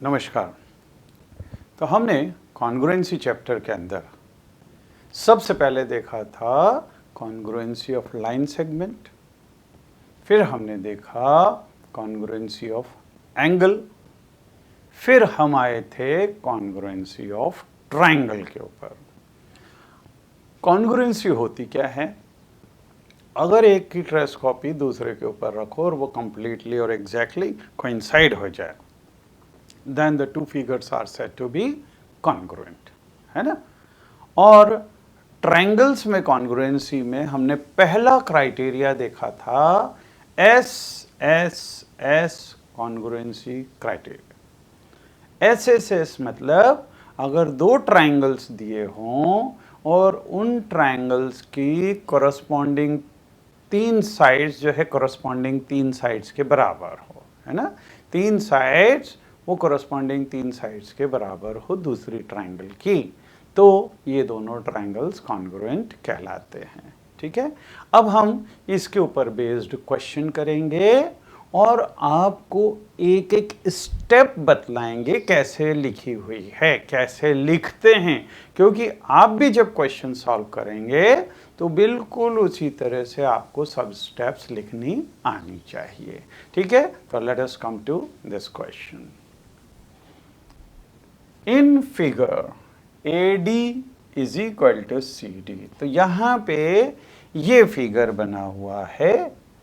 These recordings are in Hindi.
नमस्कार। तो हमने कॉन्ग्रुएंसी चैप्टर के अंदर सबसे पहले देखा था कॉन्ग्रुएंसी ऑफ लाइन सेगमेंट, फिर हमने देखा कॉन्ग्रुएंसी ऑफ एंगल, फिर हम आए थे कॉन्ग्रुएंसी ऑफ ट्राइंगल के ऊपर। कॉन्ग्रुएंसी होती क्या है? अगर एक की ट्रेस कॉपी दूसरे के ऊपर रखो और वो कंप्लीटली और एग्जैक्टली कोइंसाइड हो जाए, then the two figures are said to be congruent, है ना। और ट्रायंगल्स में कॉन्ग्रुएंसी में हमने पहला क्राइटेरिया देखा था S S S congruency criteria. S S S मतलब अगर दो ट्रायंगल्स दिए हों और उन ट्रायंगल्स की कोरस्पॉन्डिंग तीन साइड्स जो है कोरस्पॉन्डिंग तीन साइड्स के बराबर हो, है ना। तीन साइड्स वो कोरस्पॉन्डिंग तीन साइड्स के बराबर हो दूसरी ट्रायंगल की, तो ये दोनों ट्रायंगल्स कॉन्ग्रुएंट कहलाते हैं। ठीक है, अब हम इसके ऊपर बेस्ड क्वेश्चन करेंगे और आपको एक एक स्टेप बतलाएंगे कैसे लिखी हुई है, कैसे लिखते हैं, क्योंकि आप भी जब क्वेश्चन सॉल्व करेंगे तो बिल्कुल उसी तरह से आपको सब स्टेप्स लिखनी आनी चाहिए। ठीक है, तो let us come to this question. In figure AD is equal to CD, तो यहाँ पे ये फिगर बना हुआ है।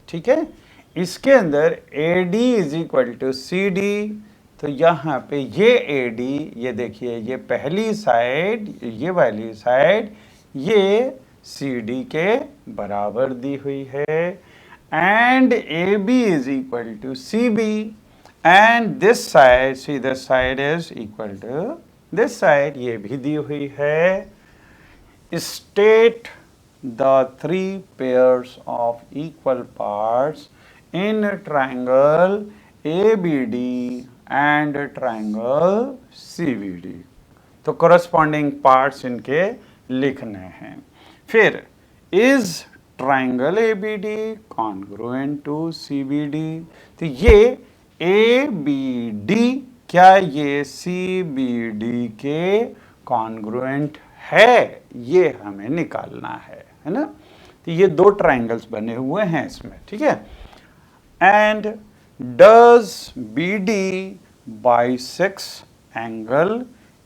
ठीक है, इसके अंदर AD is equal to CD, तो यहाँ पे ये AD, ये देखिए ये पहली साइड, ये वाली साइड ये CD के बराबर दी हुई है, and AB is equal to CB, and this side, see this side is equal to this side, ये भी दी हुई है। State the three pairs of equal parts in triangle ABD and triangle CBD, तो corresponding parts इनके लिखने हैं। फिर is triangle ABD congruent to CBD, तो ये ABD क्या ये CBD के कॉन्ग्रुएंट है, ये हमें निकालना है ना। तो ये दो ट्रायंगल्स बने हुए हैं इसमें, ठीक है। And does BD bisects angle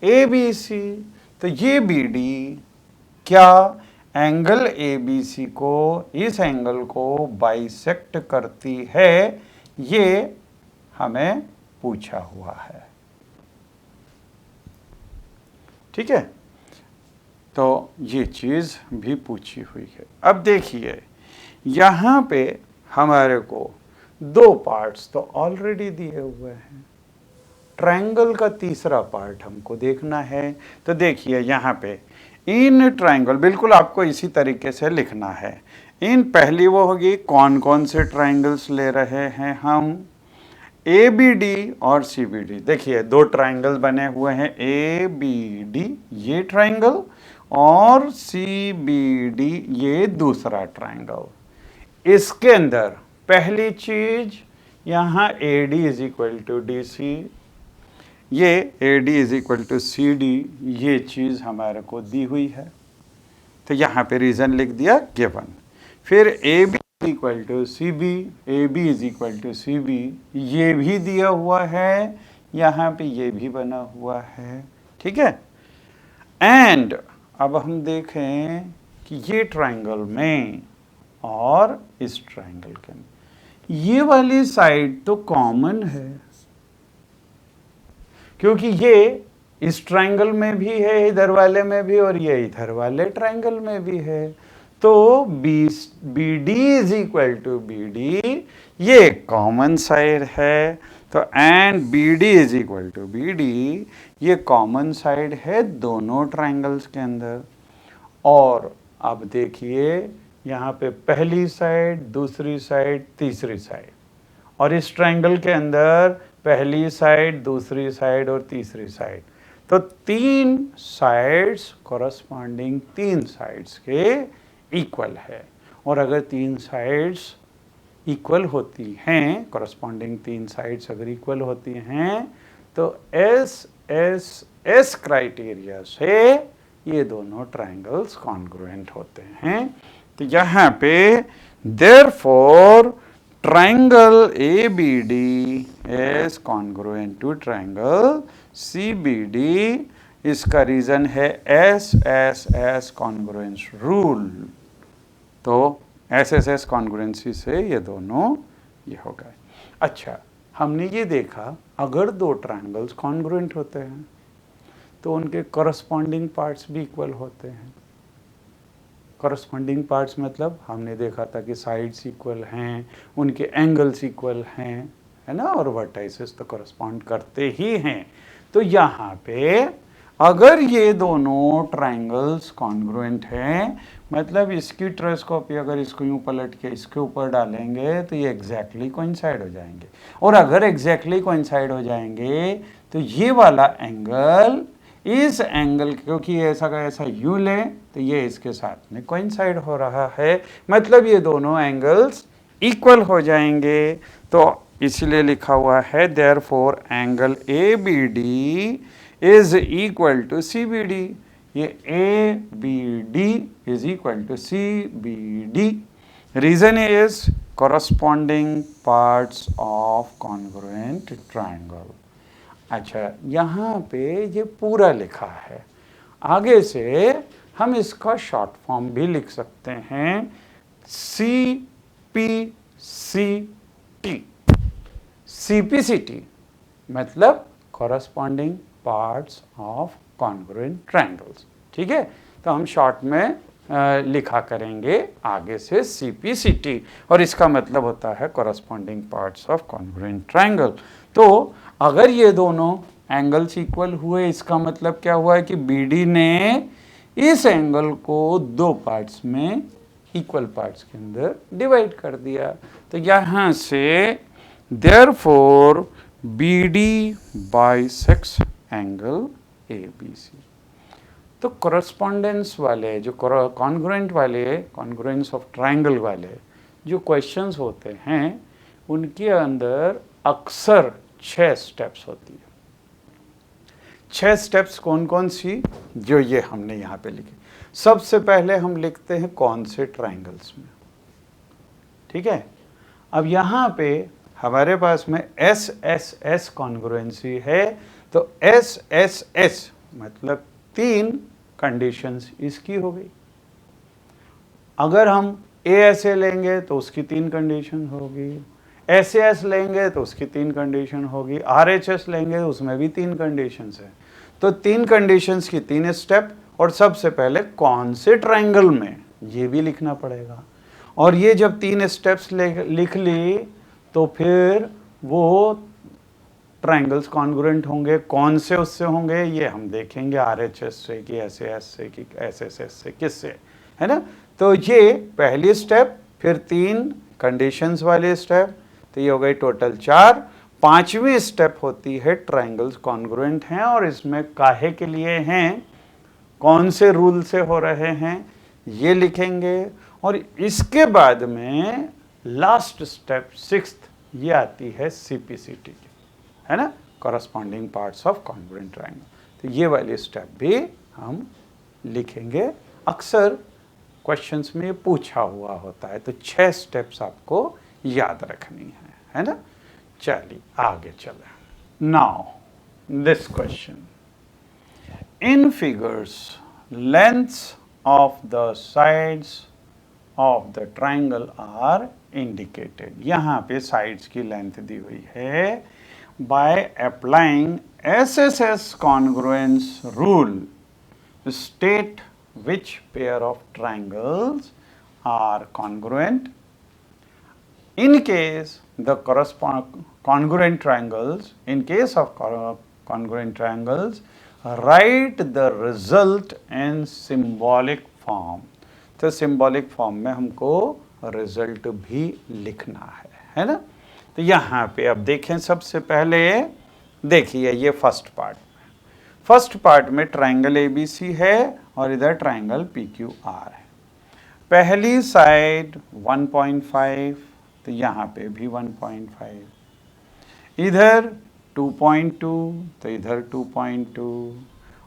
ABC, तो ये BD क्या एंगल ABC को, इस एंगल को बाइसेक्ट करती है, ये हमें पूछा हुआ है। ठीक है, तो ये चीज़ भी पूछी हुई है। अब देखिए यहाँ पे हमारे को दो पार्ट्स तो ऑलरेडी दिए हुए हैं, ट्रायंगल का तीसरा पार्ट हमको देखना है। तो देखिए यहाँ पे इन ट्रायंगल, बिल्कुल आपको इसी तरीके से लिखना है। इन पहली वो होगी कौन कौन से ट्रायंगल्स ले रहे हैं हम, ABD और CBD। देखिए दो ट्रायंगल बने हुए हैं, ABD ये ट्रायंगल और CBD ये दूसरा ट्रायंगल। इसके अंदर पहली चीज यहाँ AD is equal to DC, ये AD is equal to CD, ये चीज हमारे को दी हुई है, तो यहाँ पे रीजन लिख दिया गिवन। फिर AB equal to CB, AB is equal to CB, ये भी दिया हुआ है, यहाँ पे ये भी बना हुआ है। ठीक है, एंड अब हम देखें कि ये ट्रायंगल में और इस ट्रायंगल के अंदर ये वाली साइड तो कॉमन है, क्योंकि ये इस ट्रायंगल में भी है, इधर वाले में भी, और ये इधर वाले ट्रायंगल में भी है। तो BD is equal to BD, ये कॉमन साइड है, तो and BD is equal to BD, ये कॉमन साइड है दोनों ट्रायंगल्स के अंदर। और अब देखिए यहाँ पे पहली साइड, दूसरी साइड, तीसरी साइड, और इस ट्रायंगल के अंदर पहली साइड, दूसरी साइड और तीसरी साइड, तो तीन साइड्स कोरस्पॉन्डिंग तीन साइड्स के इक्वल है। और अगर तीन साइड्स इक्वल होती हैं, कोरस्पॉन्डिंग तीन साइड्स अगर इक्वल होती हैं, तो एस क्राइटेरिया से ये दोनों ट्रायंगल्स कॉन्ग्रुएंट होते हैं। तो यहाँ पे therefore triangle ABD is congruent to triangle CBD। इसका रीजन है SSS कॉन्ग्रुएंस रूल। तो SSS कॉन्ग्रुएंसी से ये दोनों ये हो गए। अच्छा, हमने ये देखा अगर दो ट्रायंगल्स कॉन्ग्रुएंट होते हैं तो उनके कॉरस्पॉन्डिंग पार्ट्स भी इक्वल होते हैं। कॉरस्पॉन्डिंग पार्ट्स मतलब हमने देखा था कि साइड्स इक्वल हैं, उनके एंगल्स इक्वल हैं, है ना, और वर्टाइसेस तो कॉरस्पॉन्ड करते ही हैं। तो यहाँ पे अगर ये दोनों ट्रायंगल्स कॉन्ग्रुएंट हैं, मतलब इसकी ट्रेस कॉपी अगर इसको यूं पलट के इसके ऊपर डालेंगे तो ये एग्जैक्टली कोइंसाइड हो जाएंगे। और अगर एग्जैक्टली कोइंसाइड हो जाएंगे तो ये वाला एंगल इस एंगल, क्योंकि ऐसा का ऐसा यूं ले तो ये इसके साथ में कोइंसाइड हो रहा है, मतलब ये दोनों एंगल्स इक्वल हो जाएंगे। तो इसलिए लिखा हुआ है therefore angle ABD is equal to CBD। ये ABD is equal to CBD। Reason is corresponding parts of congruent triangle. अच्छा, यहाँ पे ये पूरा लिखा है। आगे से हम इसका शॉर्ट फॉर्म भी लिख सकते हैं CPCT। CPCT मतलब corresponding parts of congruent triangles. ठीक है, तो हम शॉर्ट में लिखा करेंगे आगे से CPCT, और इसका मतलब होता है corresponding parts of congruent triangle. तो अगर ये दोनों एंगल्स इक्वल हुए, इसका मतलब क्या हुआ है कि BD ने इस एंगल को दो पार्ट्स में इक्वल पार्ट्स के अंदर डिवाइड कर दिया। तो यहाँ से therefore BD bisects angle ABC। तो कॉरस्पॉन्डेंस वाले जो कॉन्ग्रुएंट वाले, कॉन्ग्रुएंस ऑफ ट्रायंगल वाले जो क्वेश्चंस होते हैं उनके अंदर अक्सर 6 स्टेप्स होती है। 6 स्टेप्स कौन कौन सी, जो ये हमने यहाँ पे लिखे। सबसे पहले हम लिखते हैं कौन से ट्रायंगल्स में। ठीक है, अब यहाँ पे हमारे पास में SSS कॉन्ग्रुएंसी है। तो SSS मतलब 3 कंडीशंस इसकी हो गई। अगर हम ASA लेंगे तो उसकी 3 कंडीशन होगी, SAS लेंगे तो उसकी 3 कंडीशन होगी, RHS लेंगे तो उसमें भी 3 कंडीशंस है। तो 3 कंडीशंस की 3 स्टेप, और सबसे पहले कौन से ट्रायंगल में ये भी लिखना पड़ेगा। और ये जब 3 स्टेप्स लिख ली तो फिर वो ट्रायंगल्स कॉन्ग्रुएंट होंगे, कौन से उससे होंगे ये हम देखेंगे, RHS से कि SAS से कि SSS से, किससे, है ना। तो ये पहली स्टेप, फिर 3 कंडीशंस वाले स्टेप, तो ये हो गई टोटल 4। 5वीं स्टेप होती है ट्रायंगल्स कॉन्ग्रुएंट हैं और इसमें काहे के लिए हैं, कौन से रूल से हो रहे हैं, ये लिखेंगे। और इसके बाद में लास्ट स्टेप 6th ये आती है CPCT की, है ना, corresponding parts of congruent triangle. तो ये वाली स्टेप भी हम लिखेंगे। अक्सर क्वेश्चंस में पूछा हुआ होता है, तो 6 स्टेप्स आपको याद रखनी है ना। चलिए आगे चलें। Now this question, in figures lengths of the sides of the triangle are indicated. यहाँ पे साइड्स की लेंथ दी हुई है by applying SSS congruence rule. State which pair of triangles are congruent. In case the congruent triangles, in case of congruent triangles, write the result in symbolic form. तो symbolic form में हमको result भी लिखना है ना। तो यहाँ पे अब देखें, सबसे पहले देखिए ये फर्स्ट पार्ट में ट्रायंगल ABC है और इधर ट्रायंगल PQR है। पहली साइड 1.5, तो यहाँ पे भी 1.5, इधर 2.2 तो इधर 2.2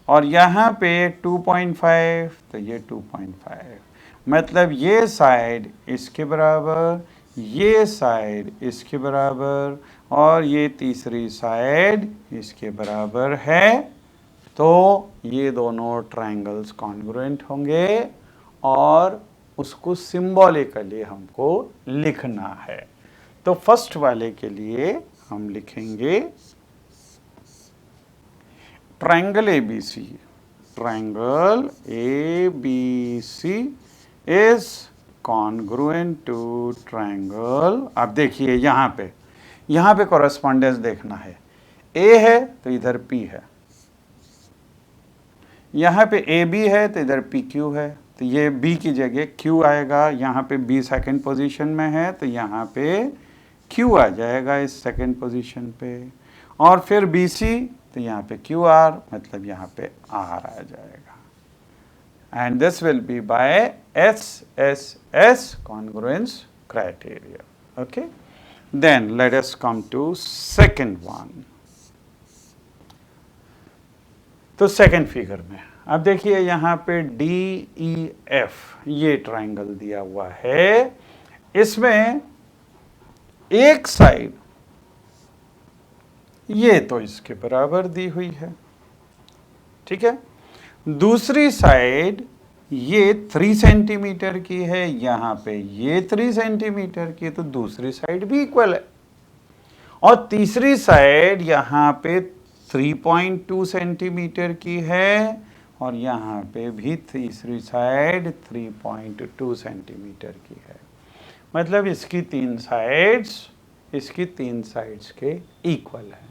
और यहाँ पे 2.5 तो ये 2.5, मतलब ये साइड इसके बराबर, ये साइड इसके बराबर और ये तीसरी साइड इसके बराबर है। तो ये दोनों ट्रायंगल्स कॉन्ग्रुएंट होंगे और उसको सिंबॉलिकली हमको लिखना है। तो फर्स्ट वाले के लिए हम लिखेंगे triangle ABC, triangle ABC is congruent to triangle. अब देखिए यहाँ पे कॉरेस्पॉन्डेंस देखना है। A है तो इधर P है, यहाँ पे AB है तो इधर PQ है, तो ये B की जगह Q आएगा। यहाँ पे B सेकंड पोजीशन में है तो यहाँ पे Q आ जाएगा इस सेकंड पोजीशन पे, और फिर BC तो यहाँ पे QR, मतलब यहाँ पे R आ जाएगा। And this will be by SSS congruence criteria. Okay, then let us come to second one. तो सेकंड फिगर में अब देखिए यहाँ पे DEF ये ट्रायंगल दिया हुआ है। इसमें एक साइड ये तो इसके बराबर दी हुई है, ठीक है। दूसरी साइड ये 3 सेंटीमीटर की है, यहाँ पे ये 3 सेंटीमीटर की, तो दूसरी साइड भी इक्वल है। और तीसरी साइड यहाँ पे 3.2 सेंटीमीटर की है और यहाँ पे भी तीसरी साइड 3.2 सेंटीमीटर की है। मतलब इसकी तीन साइड्स के इक्वल हैं।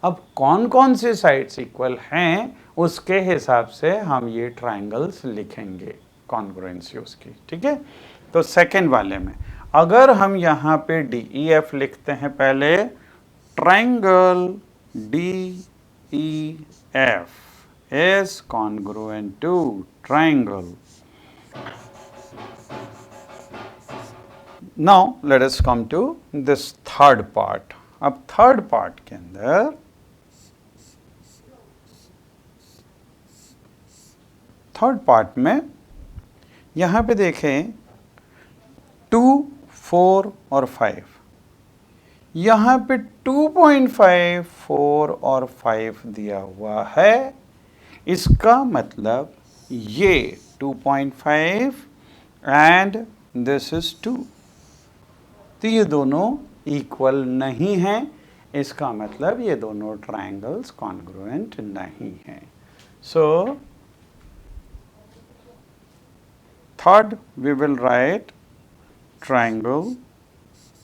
अब कौन कौन से साइड्स इक्वल हैं उसके हिसाब से हम ये ट्रायंगल्स लिखेंगे कॉन्ग्रुएंसी उसकी, ठीक है। तो सेकंड वाले में अगर हम यहाँ पे DEF लिखते हैं पहले, triangle DEF is congruent to triangle. Now let us come to this third part. अब थर्ड पार्ट के अंदर थर्ड पार्ट में यहाँ पे देखें 2, 4 और 5, यहाँ पे 2.5, 4 और 5 दिया हुआ है। इसका मतलब ये 2.5 एंड दिस इज 2, तो ये दोनों इक्वल नहीं हैं। इसका मतलब ये दोनों ट्रायंगल्स कॉन्ग्रुएंट नहीं हैं। So third we will write triangle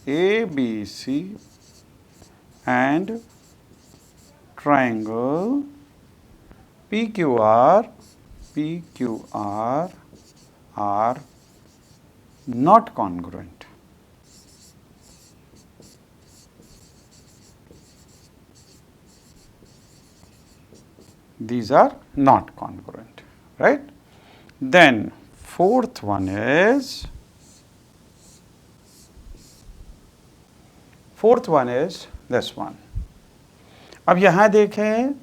ABC and triangle PQR are not congruent. These are not congruent, right? Then fourth one is this one. अब यहाँ देखें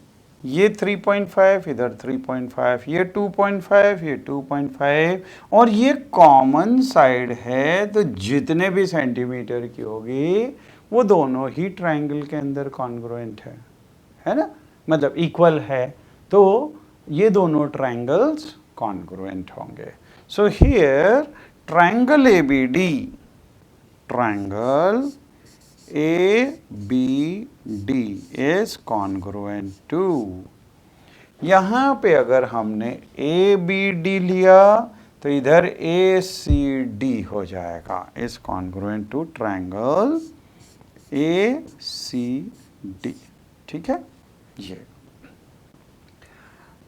ये 3.5, इधर 3.5, ये 2.5, ये 2.5 और ये कॉमन साइड है, तो जितने भी सेंटीमीटर की होगी वो दोनों ही ट्रायंगल के अंदर कॉन्ग्रुएंट है ना, मतलब इक्वल है, तो ये दोनों ट्रायंगल्स कॉन्ग्रुएंट होंगे। So here triangle ABD, triangle ABD is congruent to, यहाँ पे अगर हमने ABD लिया तो इधर ACD हो जाएगा, is congruent to triangle ACD, ठीक है ये।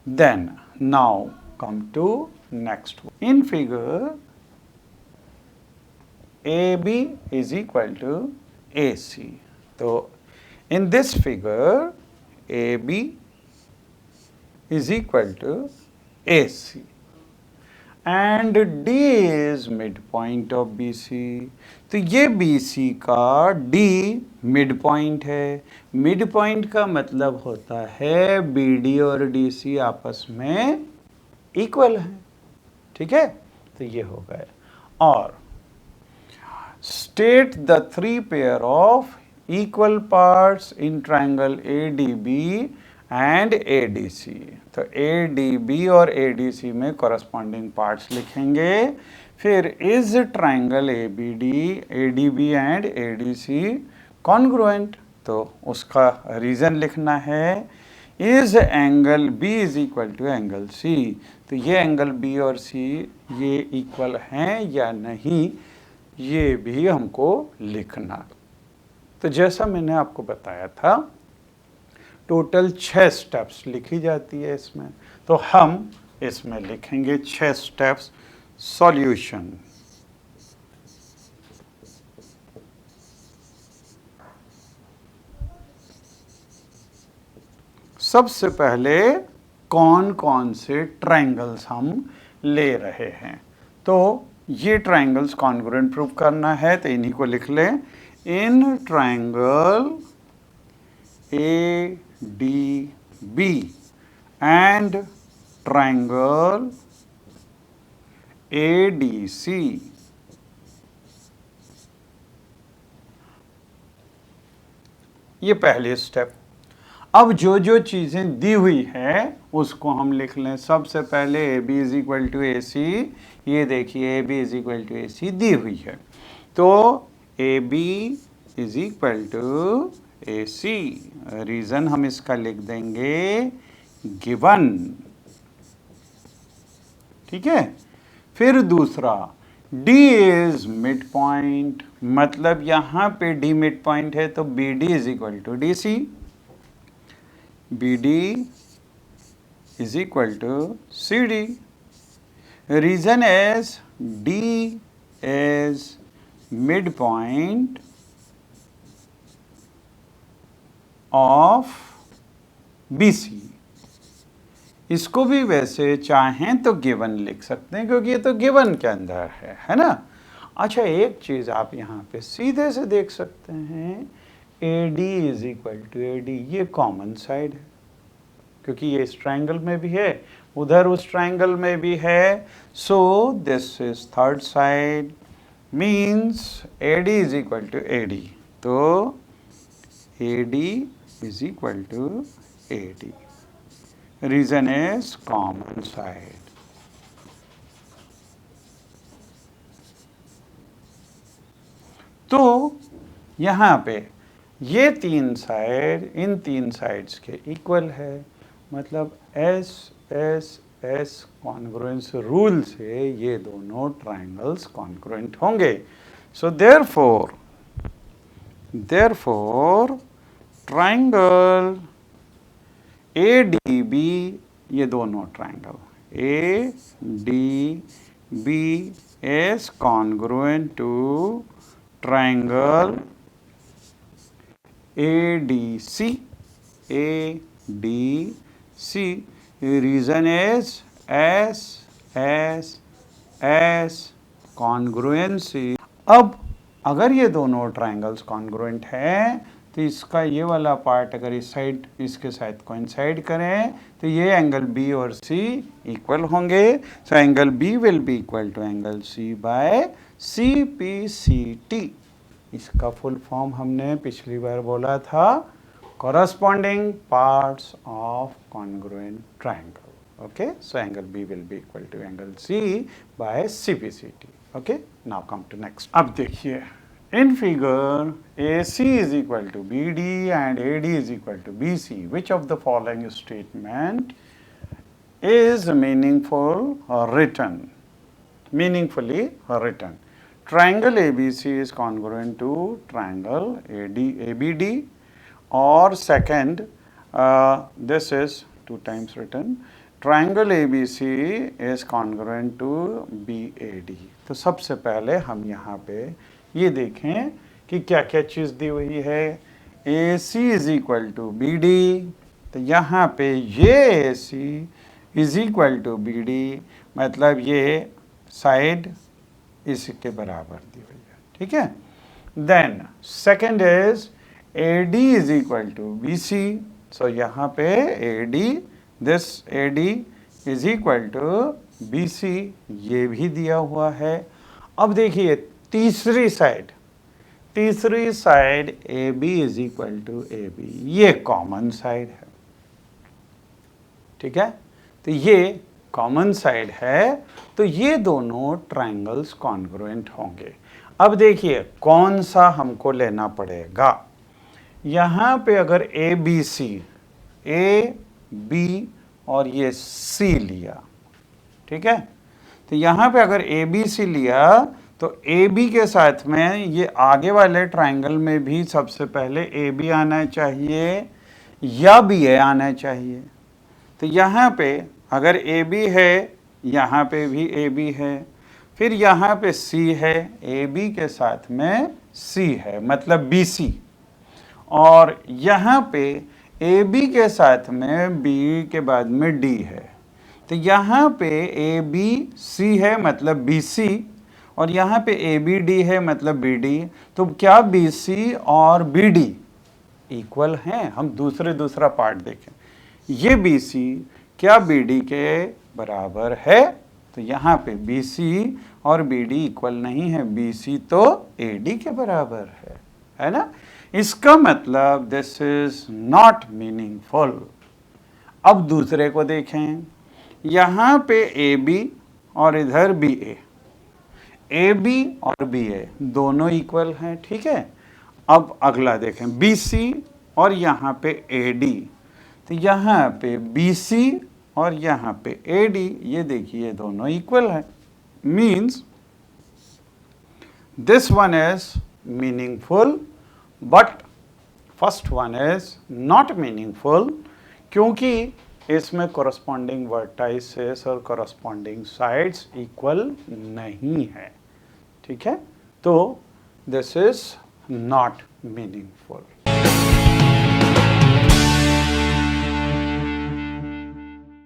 Then now come to next one. In figure AB is equal to AC. So in this figure AB is equal to AC. And D is mid point of B C. तो ये बी सी का डी मिड पॉइंट है। मिड पॉइंट का मतलब होता है बी डी और डी सी आपस में इक्वल है। ठीक है, तो ये हो गया। और state the three pair of equal parts in triangle A D B and A D C. तो ए डी बी और ए डी सी में कॉरस्पॉन्डिंग पार्ट्स लिखेंगे। फिर is triangle A D B and A D C congruent, तो उसका रीज़न लिखना है। Is angle B is equal to angle C, तो ये एंगल बी और सी ये इक्वल हैं या नहीं, ये भी हमको लिखना। तो जैसा मैंने आपको बताया था, टोटल 6 स्टेप्स लिखी जाती है इसमें। तो हम इसमें लिखेंगे 6 स्टेप्स। सॉल्यूशन, सबसे पहले कौन कौन से ट्रायंगल्स हम ले रहे हैं, तो ये ट्रायंगल्स कॉन्ग्रुएंट प्रूव करना है, तो इन्हीं को लिख लें। इन triangle A D B and triangle A D C ये पहले स्टेप। अब जो जो चीज़ें दी हुई है उसको हम लिख लें। सबसे पहले A B is equal to A C, ये देखिए A B is equal to A C दी हुई है, तो A B is equal to A C. Reason हम इसका लिख देंगे गिवन। ठीक है, फिर दूसरा D इज मिड पॉइंट, मतलब यहाँ पे D मिड पॉइंट है, तो B D is equal to D C. B D is equal to C D. Reason is D is mid point of B C. इसको भी वैसे चाहें तो गिवन लिख सकते हैं, क्योंकि ये तो गिवन के अंदर है ना। अच्छा, एक चीज़ आप यहाँ पे सीधे से देख सकते हैं, A D is equal to A D, ये कॉमन साइड है, क्योंकि ये इस ट्रायंगल में भी है, उधर उस ट्रायंगल में भी है। So this is third side, means A D is equal to A D, तो A D is equal to A D. Reason is common side. तो यहाँ पे ये तीन साइड इन तीन साइड्स के इक्वल है, मतलब S S S congruence rule से ये दोनों ट्रायंगल्स कॉन्ग्रुएंट होंगे। So therefore triangle A D B, ये दोनों triangle A D B is congruent to triangle A D C. A D C, reason is S S S congruency. अब अगर ये दोनों ट्रायंगल्स कॉन्ग्रुएंट हैं, तो इसका ये वाला पार्ट अगर इस साइड इसके साथ कोइंसाइड करें, तो ये एंगल बी और सी इक्वल होंगे। So angle B will be equal to angle C by C P C T. इसका फुल फॉर्म हमने पिछली बार बोला था, corresponding parts of congruent triangle. Okay, so angle B will be equal to angle C by CPCT. Okay, now come to next. अब देखिए, in figure AC is equal to BD and AD is equal to BC. Which of the following statement is meaningfully written? Triangle ABC is congruent to triangle ABD. Or second, this is 2 times written, triangle ABC is congruent to BAD. तो सबसे पहले हम यहाँ पे ये देखें कि क्या क्या चीज़ दी हुई है। AC is equal to BD, तो यहाँ पे ये AC is equal to BD, मतलब ये साइड इसके बराबर दी हुई है, ठीक है। Then second is AD is equal to BC, so यहाँ पे AD, this AD is equal to BC, ये भी दिया हुआ है। अब देखिए तीसरी side AB is equal to AB, ये कॉमन साइड है, ठीक है। तो ये कॉमन साइड है, तो ये दोनों ट्रायंगल्स कॉन्ग्रुएंट होंगे। अब देखिए कौन सा हमको लेना पड़ेगा। यहाँ पे अगर ABC, A, B और ये C लिया, ठीक है, तो यहाँ पे अगर ABC लिया तो AB के साथ में ये आगे वाले ट्रायंगल में भी सबसे पहले AB आना चाहिए या BA आना चाहिए। तो यहाँ पे अगर AB है, यहाँ पे भी AB है, फिर यहाँ पे C है, AB के साथ में C है, मतलब BC, और यहाँ पे AB के साथ में B के बाद में D है। तो यहाँ पे ABC है मतलब BC, और यहाँ पे ABD है मतलब BD। तो क्या BC और BD इक्वल हैं? हम दूसरा पार्ट देखें। ये BC क्या BD के बराबर है? तो यहाँ पे BC और BD इक्वल नहीं है, BC तो AD के बराबर है ना। इसका मतलब दिस इज नॉट मीनिंगफुल। अब दूसरे को देखें, यहाँ पे AB और इधर BA, AB और BA दोनों इक्वल हैं, ठीक है। अब अगला देखें BC और यहाँ पे AD, तो यहाँ पे BC और यहाँ पे AD, ये देखिए दोनों इक्वल है। Means this one is meaningful but first one is not meaningful, क्योंकि इसमें कोरस्पॉन्डिंग वर्टाइसेस और कोरस्पॉन्डिंग साइड्स इक्वल नहीं है, ठीक है। तो दिस इज नॉट मीनिंगफुल।